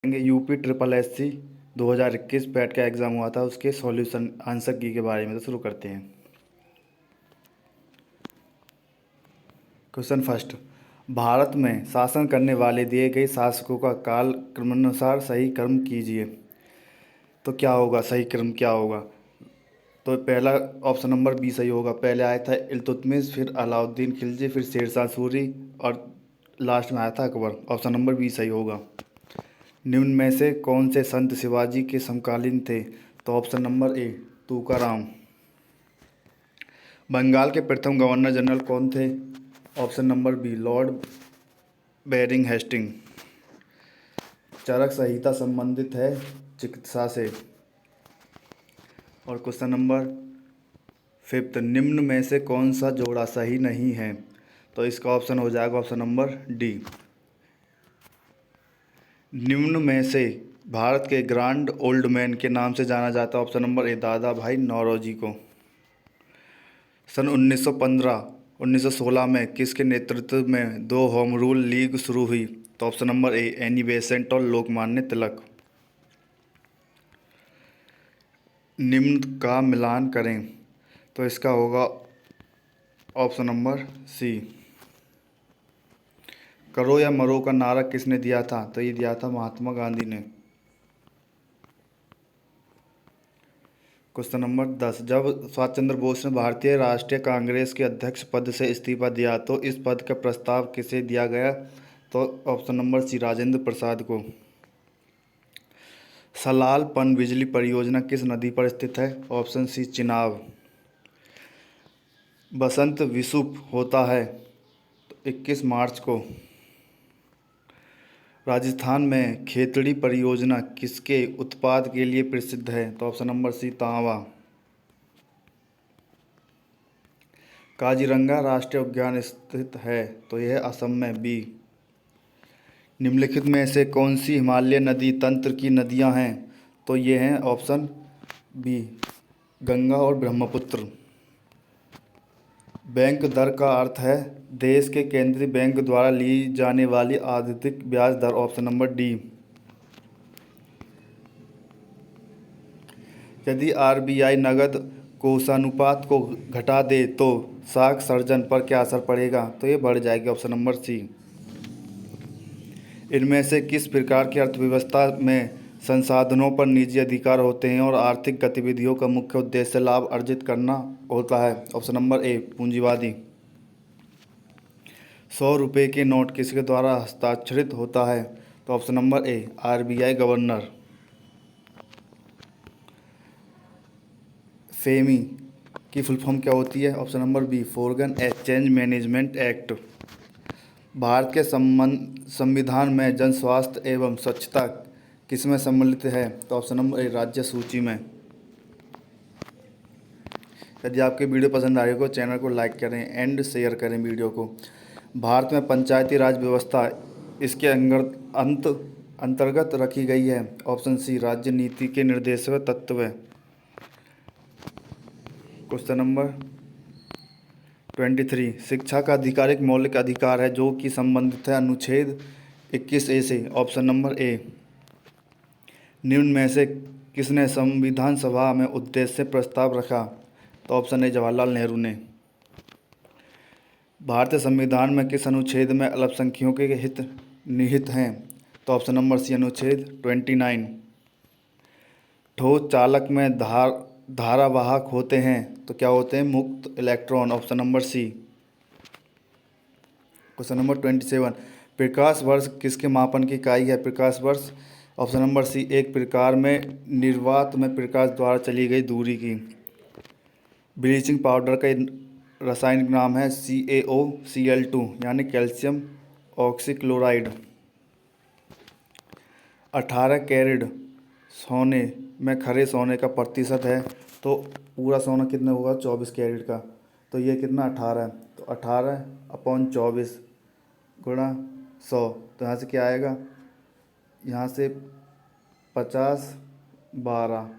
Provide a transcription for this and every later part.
UP triple S C 2021 PET का exam हुआ था, उसके सॉल्यूशन आंसर की के बारे में। तो शुरू करते हैं। Question first. भारत में शासन करने वाले दिए गए शासकों का काल क्रमानुसार सही क्रम कीजिए। तो क्या होगा, सही क्रम क्या होगा? तो पहला ऑप्शन नंबर बी सही होगा। पहले आया था इल्तुतमिश, फिर अलाउद्दीन खिलजी, फिर शेरशाह सूरी और लास्ट में आया था अकबर। ऑप्शन नंबर बी सही होगा। निम्न में से कौन से संत शिवाजी के समकालीन थे? तो option number A Tukaram. Bengal के प्रथम गवर्नर जनरल कौन थे? Option number B lord Warren Hastings. Charak Samhita संबंधित है चिकित्सा से। और क्वेश्चन नंबर फिफ्थ, निम्न में से कौन सा जोड़ा सही नहीं है? तो इसका ऑप्शन हो जाएगा ऑप्शन नंबर डी। निम्न में से भारत के ग्रांड ओल्ड मैन के नाम से जाना जाता है। ऑप्शन नंबर ए दादा भाई नौरोजी को। सन 1916 में किसके नेतृत्व में दो होम रूल लीग शुरू हुई? तो ऑप्शन नंबर ए एनी बेसेंट और लोकमान्य तिलक। निम्न का मिलान करें। तो इसका होगा ऑप्शन नंबर सी। करो या मरो का नारा किसने दिया था? तो ये दिया था महात्मा गांधी ने। क्वेश्चन नंबर 10, जब सुभाष चंद्र बोस ने भारतीय राष्ट्रीय कांग्रेस के अध्यक्ष पद से इस्तीफा दिया तो इस पद का प्रस्ताव किसे दिया गया? तो ऑप्शन नंबर सी राजेंद्र प्रसाद को। सलाल पनबिजली परियोजना किस नदी पर स्थित है? Option C Chenab. बसंत विषुव होता है तो 21 मार्च को। राजस्थान में खेतड़ी परियोजना किसके उत्पाद के लिए प्रसिद्ध है? तो ऑप्शन नंबर सी तांबा। काजीरंगा राष्ट्रीय उद्यान स्थित है तो यह असम में। बी। निम्नलिखित में से कौन सी हिमालय नदी तंत्र की नदियां हैं? तो ये हैं ऑप्शन बी गंगा और ब्रह्मपुत्र। बैंक दर का अर्थ है देश के केंद्रीय बैंक द्वारा ली जाने वाली आवधिक ब्याज दर। Option number D. यदि आरबीआई नकद कोषानुपात को घटा दे तो साख सर्जन पर क्या असर पड़ेगा? तो ये बढ़ जाएगी। Option number C. इनमें से किस प्रकार की अर्थव्यवस्था में संसाधनों पर निजी अधिकार होते हैं और आर्थिक गतिविधियों का मुख्य उद्देश्य लाभ अर्जित करना होता है? ऑप्शन नंबर ए पूंजीवादी। 100 रुपये के नोट किसके द्वारा हस्ताक्षरित होता है? तो option number A RBI governor. FEMA की फुल फॉर्म क्या होती है? Option number B foreign exchange management act. Bharat के संविधान में जन स्वास्थ्य एवं स्वच्छता किसमें सम्मिलित है? तो ऑप्शन नंबर ए राज्य सूची में। यदि आपकी वीडियो पसंद आ रही हो चैनल को लाइक करें एंड शेयर करें वीडियो को। भारत में पंचायती राज व्यवस्था इसके अंतर्गत रखी गई है? ऑप्शन सी राज्य नीति के निर्देशक तत्व। क्वेश्चन नंबर 23, शिक्षा का अधिकार एक मौलिक अधिकार है जो कि संबंधित है अनुच्छेद 21A से। ऑप्शन नंबर ए। निम्न में से किसने संविधान सभा में उद्देश्य प्रस्ताव रखा? तो ऑप्शन ए जवाहरलाल नेहरू ने। भारतीय संविधान में किस अनुच्छेद में अल्पसंख्यकों के हित निहित हैं? तो ऑप्शन नंबर सी अनुच्छेद 29। ठोस चालक में धारावाहक होते हैं तो क्या होते हैं? मुक्त electron. Option number C. Question number 27, प्रकाश वर्ष किसके मापन की इकाई है? प्रकाश वर्ष ऑप्शन नंबर सी एक प्रकार में निर्वात में प्रकाश द्वारा चली गई दूरी की। ब्लीचिंग पाउडर का रासायनिक नाम है CaOCl2 यानी कैल्शियम ऑक्सीक्लोराइड। 18 कैरेट सोने में खरे सोने का प्रतिशत है तो पूरा सोना कितना होगा? 24 कैरेट का। तो ये कितना 18 है तो 18/24 गुणा 100। तो यहाँ से क्या आएगा? यहाँ से 50 12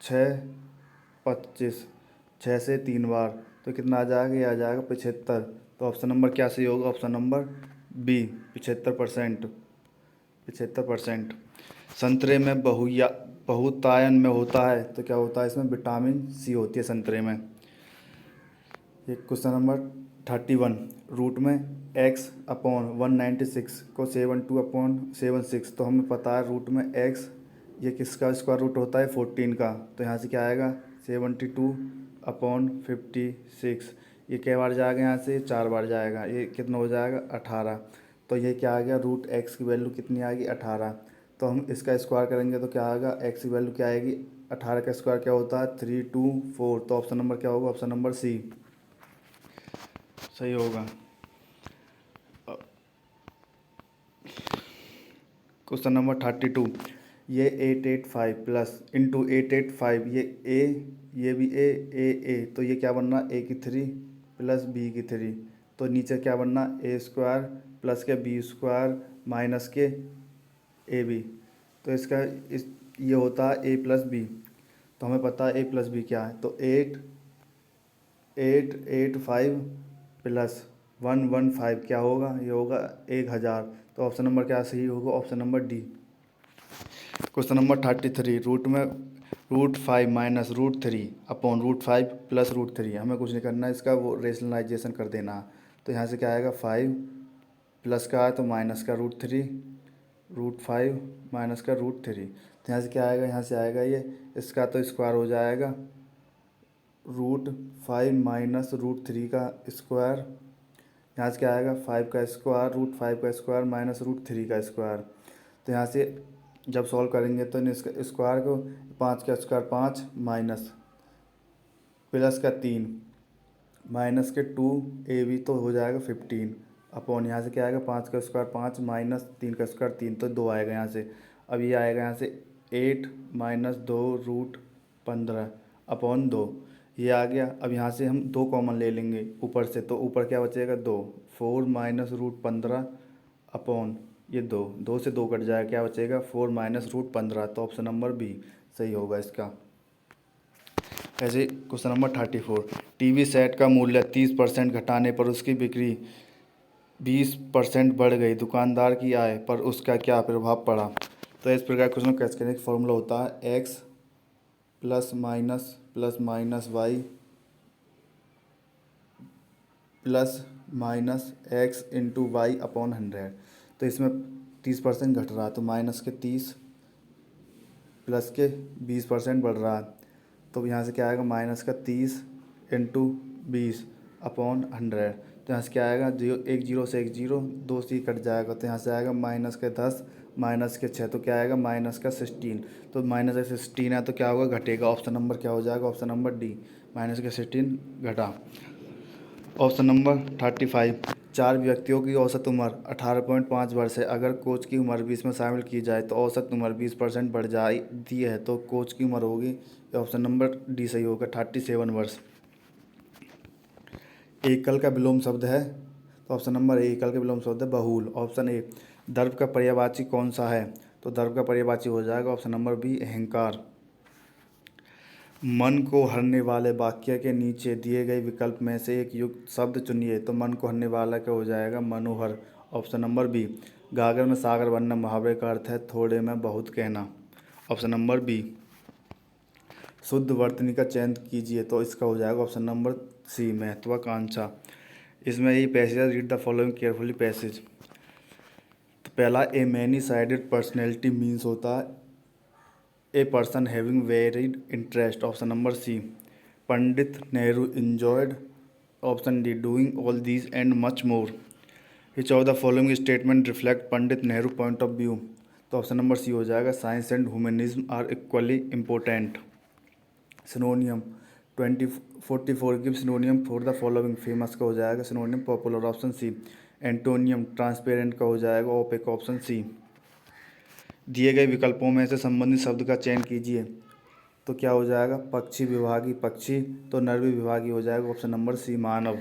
6 25 6 से 3 बार तो कितना आ जाएगा? ये आ जाएगा 75। तो ऑप्शन नंबर क्या सही होगा? Option number B 75%। संतरे में बहुतायन में होता है, तो क्या होता है इसमें? विटामिन सी होती है संतरे में। ये क्वेश्चन नंबर 31। रूट में एक्स अपॉन 196 को 72/76, तो हमें पता है रूट में एक्स ये किसका स्क्वायर रूट होता है? 14 का। तो यहाँ से क्या आएगा? 72/56। ये कै बार जाएगा? यहाँ से 4 बार जाएगा। ये कितना हो जाएगा? 18। तो ये क्या आ गया? रूट एक्स की वैल्यू कितनी आएगी? 18। तो हम इसका स्क्वायर करेंगे तो क्या आएगा? एक्स की वैल्यू क्या आएगी? 18 का स्क्वायर क्या होता है? 324। तो ऑप्शन नंबर क्या होगा? ऑप्शन नंबर सी सही होगा। Question number 32। ये 885 प्लस इंटू 885, ये भी ए, तो ये क्या बनना? ए की 3 प्लस बी की 3। तो नीचे क्या बनना? ए स्क्वायर प्लस के बी स्क्वायर माइनस के ए बी। तो इसका ये होता है ए प्लस बी। तो हमें पता है ए प्लस बी क्या है। तो 885 प्लस 115 क्या होगा? ये होगा 1000। तो ऑप्शन नंबर क्या सही होगा? Option number D. Question number 33। Root 5 minus root 3 upon root 5 plus root 3। हमें कुछ नहीं करना है, इसका वो रेशनलाइजेशन कर देना है। तो यहाँ से क्या आएगा? 5 प्लस का है तो माइनस का रूट 3, रूट 5 माइनस का रूट 3। तो यहाँ से क्या आएगा? यहाँ से आएगा ये इसका तो स्क्वायर हो जाएगा रूट 5 माइनस रूट 3 का स्क्वायर। यहाँ से क्या आएगा? 5 का स्क्वायर रूट 5 का स्क्वायर माइनस रूट 3 का स्क्वायर। तो यहाँ से जब सॉल्व करेंगे तो इसका स्क्वायर को 5 का स्क्वायर 5 माइनस प्लस का 3 माइनस के 2 ए बी, तो हो जाएगा 15 अपॉन यहाँ से क्या आएगा? 5 का स्क्वायर 5 माइनस 3 का स्क्वायर 3, तो 2 आएगा यहाँ से। अब ये आएगा यहाँ से 8 माइनस 2 रूट 15 अपॉन 2, ये आ गया। अब यहाँ से हम 2 कॉमन ले लेंगे ऊपर से, तो ऊपर क्या बचेगा? 2। 4 माइनस रूट 15 अपॉन ये 2 से 2 कट जाएगा, क्या बचेगा? 4 माइनस रूट 15। तो ऑप्शन नंबर बी सही होगा इसका। ऐसे क्वेश्चन नंबर 34। टीवी सेट का मूल्य 30% घटाने पर उसकी बिक्री 20% बढ़ गई, दुकानदार की आय पर उसका क्या प्रभाव पड़ा? तो इस प्रकार क्वेश्चन कैसे करें? फॉर्मूला होता है X plus minus Y plus minus X into Y upon 100। तो इसमें 30% घट रहा है, तो माइनस के 30 प्लस के 20% बढ़ रहा है। तो यहाँ से क्या आएगा? माइनस का 30 इंटू 20 अपॉन 100। तो यहाँ से क्या आएगा? एक जीरो से एक जीरो, 2 से ही कट जाएगा। तो यहाँ से आएगा माइनस के 10 माइनस के 6, तो क्या आएगा? माइनस का 16। तो माइनस का 16 है तो क्या होगा? घटेगा। ऑप्शन नंबर क्या हो जाएगा? ऑप्शन नंबर डी, माइनस का 16 घटा। Option number 35। 4 व्यक्तियों की औसत उम्र 18.5 वर्ष है। अगर कोच की उम्र भी इसमें शामिल की जाए तो औसत उम्र 20% बढ़ जाती है, तो कोच की उम्र होगी, ऑप्शन नंबर डी सही होगा, 37 वर्ष। एकल का विलोम शब्द है, तो ऑप्शन नंबर ए एकल का विलोम शब्द है बहुल। Option A. दर्भ का पर्यायवाची कौन सा है? तो दर्भ का पर्यायवाची हो जाएगा ऑप्शन नंबर बी अहंकार। मन को हरने वाले वाक्य के नीचे दिए गए विकल्प में से एक युक्त शब्द चुनिए। तो मन को हरने वाला क्या हो जाएगा? मनोहर। Option number B. गागर में सागर बनना मुहावरे का अर्थ है थोड़े में बहुत कहना। Option number B. शुद्ध वर्तनी का चयन कीजिए, तो इसका हो जाएगा ऑप्शन नंबर सी महत्वाकांक्षा। इसमें ये passage read the following carefully passage. तो पहला, a many sided personality means होता है a person having varied interest. Option number C. Pandit Nehru enjoyed. Option D doing all these and much more. Which of the following statement reflect Pandit Nehru point of view. तो option number C हो जाएगा science and humanism are equally important. Synonym 2044 give synonym for the following. Famous का हो जाएगा synonym popular, option C. Antonym transparent का हो जाएगा OPEC, option C. दिए गए विकल्पों में से संबंधित शब्द का चयन कीजिए, तो क्या हो जाएगा? पक्षी विभागी पक्षी, तो नरवी विभागी हो जाएगा ऑप्शन नंबर सी मानव।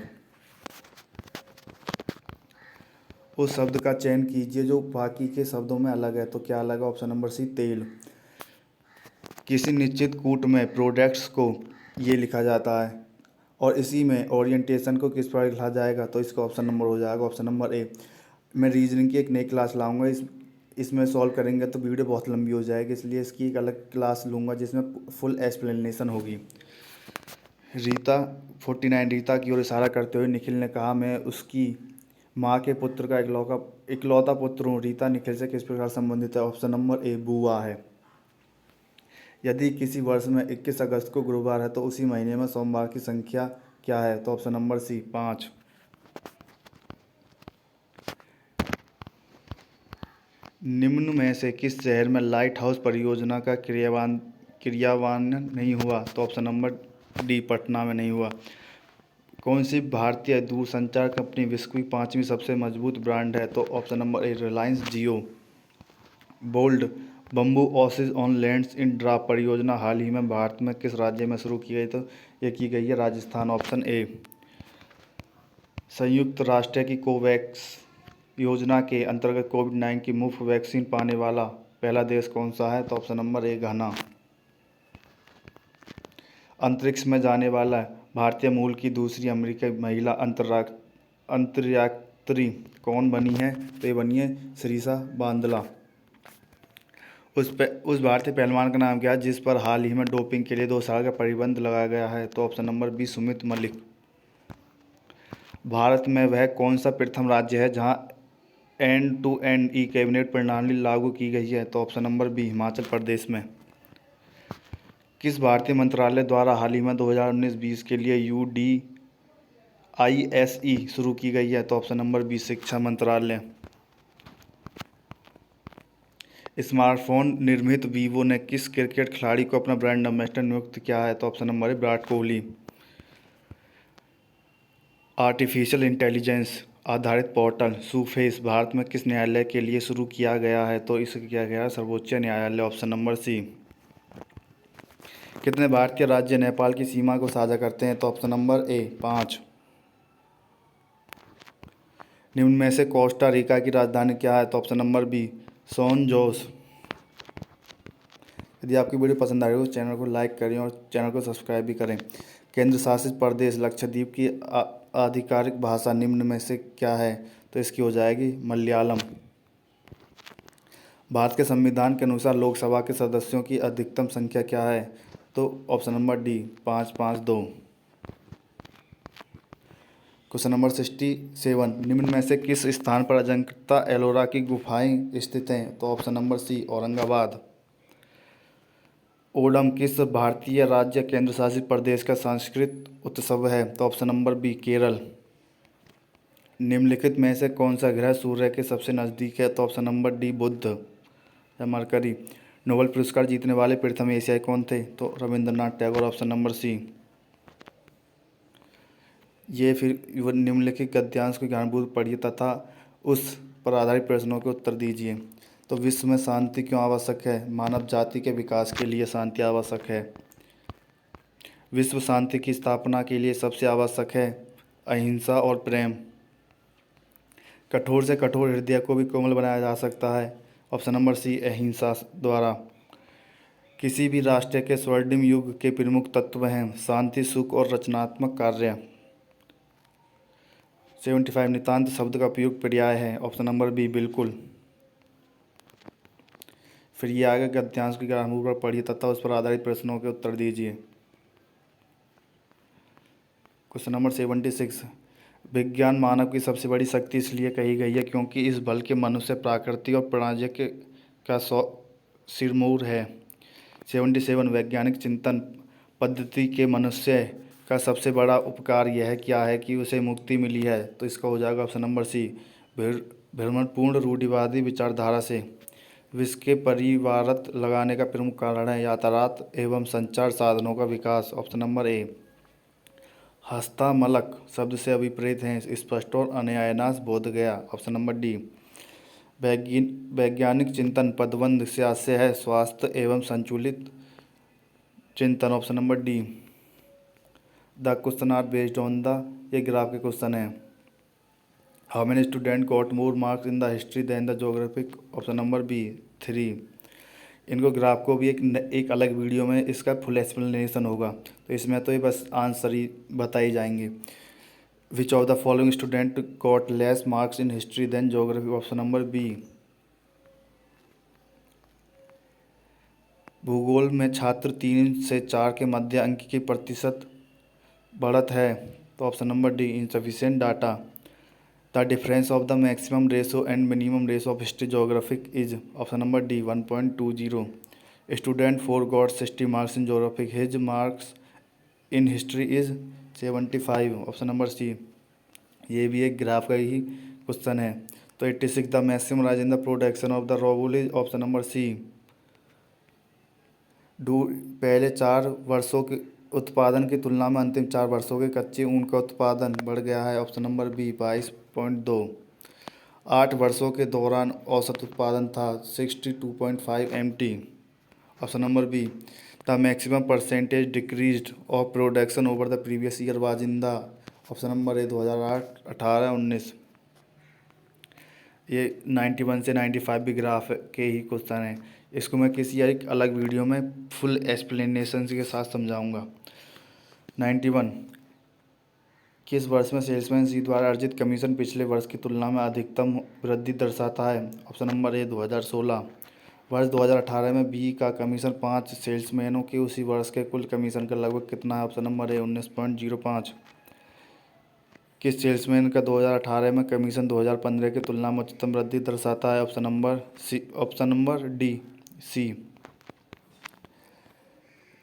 उस शब्द का चयन कीजिए जो बाकी के शब्दों में अलग है, तो क्या अलग है? ऑप्शन नंबर सी तेल। किसी निश्चित कूट में प्रोडक्ट्स को ये लिखा जाता है और इसी में ओरिएंटेशन को किस प्रकार लिखा जाएगा, तो इसका ऑप्शन नंबर हो जाएगा ऑप्शन नंबर ए। मैं रीजनिंग की एक नई क्लास लाऊंगा, इसमें सॉल्व करेंगे तो वीडियो बहुत लंबी हो जाएगी, इसलिए इसकी एक अलग क्लास लूँगा जिसमें फुल एक्सप्लेनेशन होगी। रीता 49 रीता की ओर इशारा करते हुए निखिल ने कहा, मैं उसकी माँ के पुत्र का इकलौता पुत्र हूँ। रीता निखिल से किस प्रकार संबंधित है? ऑप्शन नंबर ए बुआ है। यदि किसी वर्ष में 21 अगस्त को गुरुवार है तो उसी महीने में सोमवार की संख्या क्या है? तो ऑप्शन नंबर सी 5। निम्न में से किस शहर में लाइट हाउस परियोजना का क्रियान्वयन नहीं हुआ? तो ऑप्शन नंबर डी पटना में नहीं हुआ। कौन सी भारतीय दूरसंचार कंपनी विश्व की 5वीं सबसे मजबूत ब्रांड है? तो option number A Reliance Jio. Bold bamboo oasis on lands in drought परियोजना हाल ही में भारत में किस राज्य में शुरू की गई? तो ये की गई है राजस्थान, ऑप्शन ए। संयुक्त राष्ट्र की कोवैक्स योजना के अंतर्गत कोविड-19 की मुफ्त वैक्सीन पाने वाला पहला देश कौन सा है? तो ऑप्शन नंबर ए घाना। अंतरिक्ष में जाने वाला भारतीय मूल की दूसरी अमेरिकी महिला अंतर्यात्री कौन बनी है? तो ये बनी है श्रीषा बांदला। उस भारतीय पहलवान का नाम क्या है जिस पर हाल ही में डोपिंग के लिए 2 साल का प्रतिबंध लगाया गया है? तो option number B Sumit Malik. Bharat में वह कौन सा प्रथम राज्य है जहां end to end e cabinet प्रणाली लागू की गई है? तो option number B Himachal Pradesh में। किस भारतीय मंत्रालय द्वारा हाल ही में 2019-20 के लिए UDISE शुरू की गई है? तो ऑप्शन नंबर बी शिक्षा मंत्रालय। स्मार्टफोन निर्मित वीवो ने किस क्रिकेट खिलाड़ी को अपना ब्रांड एम्बेसडर नियुक्त किया है? तो ऑप्शन नंबर है विराट कोहली। आर्टिफिशियल इंटेलिजेंस आधारित पोर्टल सुफेस भारत में किस न्यायालय के लिए शुरू किया गया है? तो इसे किया गया है सर्वोच्च न्यायालय, ऑप्शन नंबर सी। कितने भारतीय राज्य नेपाल की सीमा को साझा करते हैं? तो ऑप्शन नंबर ए 5। निम्न में से कोस्टा रिका की राजधानी क्या है? तो option number B San Jose. यदि आपकी वीडियो पसंद आ रही हो तो चैनल को लाइक करें और चैनल को सब्सक्राइब भी करें। केंद्र शासित प्रदेश लक्षद्वीप की आधिकारिक भाषा निम्न में से क्या है? तो इसकी हो जाएगी मलयालम। भारत के संविधान के अनुसार लोकसभा के सदस्यों की अधिकतम संख्या क्या है? तो option number D 552। Question number 67 निम्न में से किस स्थान पर अजंता एलोरा की गुफाएं स्थित हैं? तो option number C Aurangabad. Onam किस भारतीय राज्य केंद्र शासित प्रदेश का सांस्कृतिक उत्सव है? तो ऑप्शन नंबर बी केरल। निम्नलिखित में से कौन सा ग्रह सूर्य के सबसे नज़दीक है? तो ऑप्शन नंबर डी बुध या मरकरी। नोबेल पुरस्कार जीतने वाले प्रथम एशियाई कौन थे? तो Rabindranath Tagore, option number C. ये फिर निम्नलिखित गद्यांश को ज्ञानपूर्वक पढ़िए तथा उस पर आधारित प्रश्नों के उत्तर दीजिए। तो विश्व में शांति क्यों आवश्यक है? मानव जाति के विकास के लिए शांति आवश्यक है। विश्व शांति की स्थापना के लिए सबसे आवश्यक है अहिंसा और प्रेम। कठोर से कठोर हृदय को भी कोमल बनाया जा सकता है, ऑप्शन नंबर सी अहिंसा द्वारा। किसी भी राष्ट्र के स्वर्णिम युग के प्रमुख तत्व हैं शांति, सुख और रचनात्मक कार्य। 75 नितांत शब्द का उपयोग पर्याय है, ऑप्शन नंबर बी बिल्कुल। फिर ये आगे गद्यांश की ग्रामर पर पढ़िए तथा उस पर आधारित प्रश्नों के उत्तर दीजिए। क्वेश्चन नंबर 76 विज्ञान मानव की सबसे बड़ी शक्ति इसलिए कही गई है क्योंकि इस बल के मनुष्य प्रकृति और प्राणियों का सिरमौर है। 77 वैज्ञानिक चिंतन पद्धति के मनुष्य का सबसे बड़ा उपकार यह क्या है कि उसे मुक्ति मिली है? तो इसका हो जाएगा ऑप्शन नंबर सी भ्रमणपूर्ण रूढ़िवादी विचारधारा से। विश्व के परिवारत लगाने का प्रमुख कारण है यातायात एवं संचार साधनों का विकास, ऑप्शन नंबर ए। हस्तामलक शब्द से अभिप्रेत हैं स्पष्ट और अनायास बोध गया, ऑप्शन नंबर डी। वैज्ञानिक चिंतन पदबंध से आशय है स्वास्थ्य एवं संतुलित चिंतन, option number D. The question are based on the ये ग्राफ के क्वेश्चन है। How many student got more marks in the history than the geographic, option number B 3। इनको ग्राफ को भी एक अलग वीडियो में इसका फुल एक्सप्लेनेशन होगा, तो इसमें तो ये बस आंसर ही बताई जाएंगे। Which of the following student got less marks in history than geography, option number B. भूगोल में छात्र 3 से 4 के मध्य अंक की प्रतिशत बढ़त है, तो option number D insufficient data. The difference of the maximum ratio and minimum ratio of history geographic is, option number D 1.20। Student four got 60 marks in geographic, his marks in history is 75, option number C. ये भी एक graph का ही question है। तो 86 the maximum rise in the production of the raw wool is, option number C. पहले 4 वर्षों के उत्पादन की तुलना में अंतिम 4 वर्षों के कच्चे ऊन का उत्पादन बढ़ गया है, ऑप्शन नंबर बी 22.2। 8 वर्षों के दौरान औसत उत्पादन था 62.5 MT, option number B. The maximum percentage decreased of production over the previous year was in the, option number A 2008, 18, 19। ये 91 से 95 भी ग्राफ के ही क्वेश्चन है। इसको मैं किसी एक अलग वीडियो में फुल एक्सप्लेनेशन के साथ समझाऊंगा। 91, किस वर्ष में सेल्समैन सी द्वारा अर्जित कमीशन पिछले वर्ष की तुलना में अधिकतम वृद्धि दर्शाता है, ऑप्शन नंबर ए 2016। वर्ष 2018 में बी का कमीशन 5 सेल्समैनों के उसी वर्ष के कुल कमीशन का लगभग कितना है, ऑप्शन नंबर ए 19.05। किस सेल्समैन का 2018 में कमीशन 2015 की तुलना में उच्चतम वृद्धि दर्शाता है, option number C, option number D C.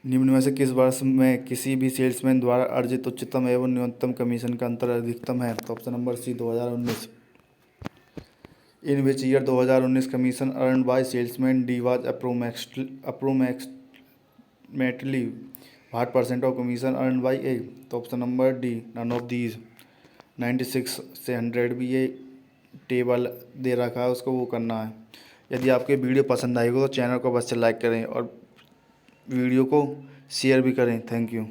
निम्न में से किस वर्ष में किसी भी सेल्समैन द्वारा अर्जित उच्चतम एवं न्यूनतम कमीशन का अंतर अधिकतम है, तो option number C 2019। In which year 2019 commission earn by salesman D was approximately what percent of commission earn by A, तो option number D none of these. 96 से 100 भी ये टेबल दे रखा है, उसको वो करना है। यदि आपके वीडियो पसंद आएगी तो चैनल को बस से लाइक करें और वीडियो को शेयर भी करें। Thank you.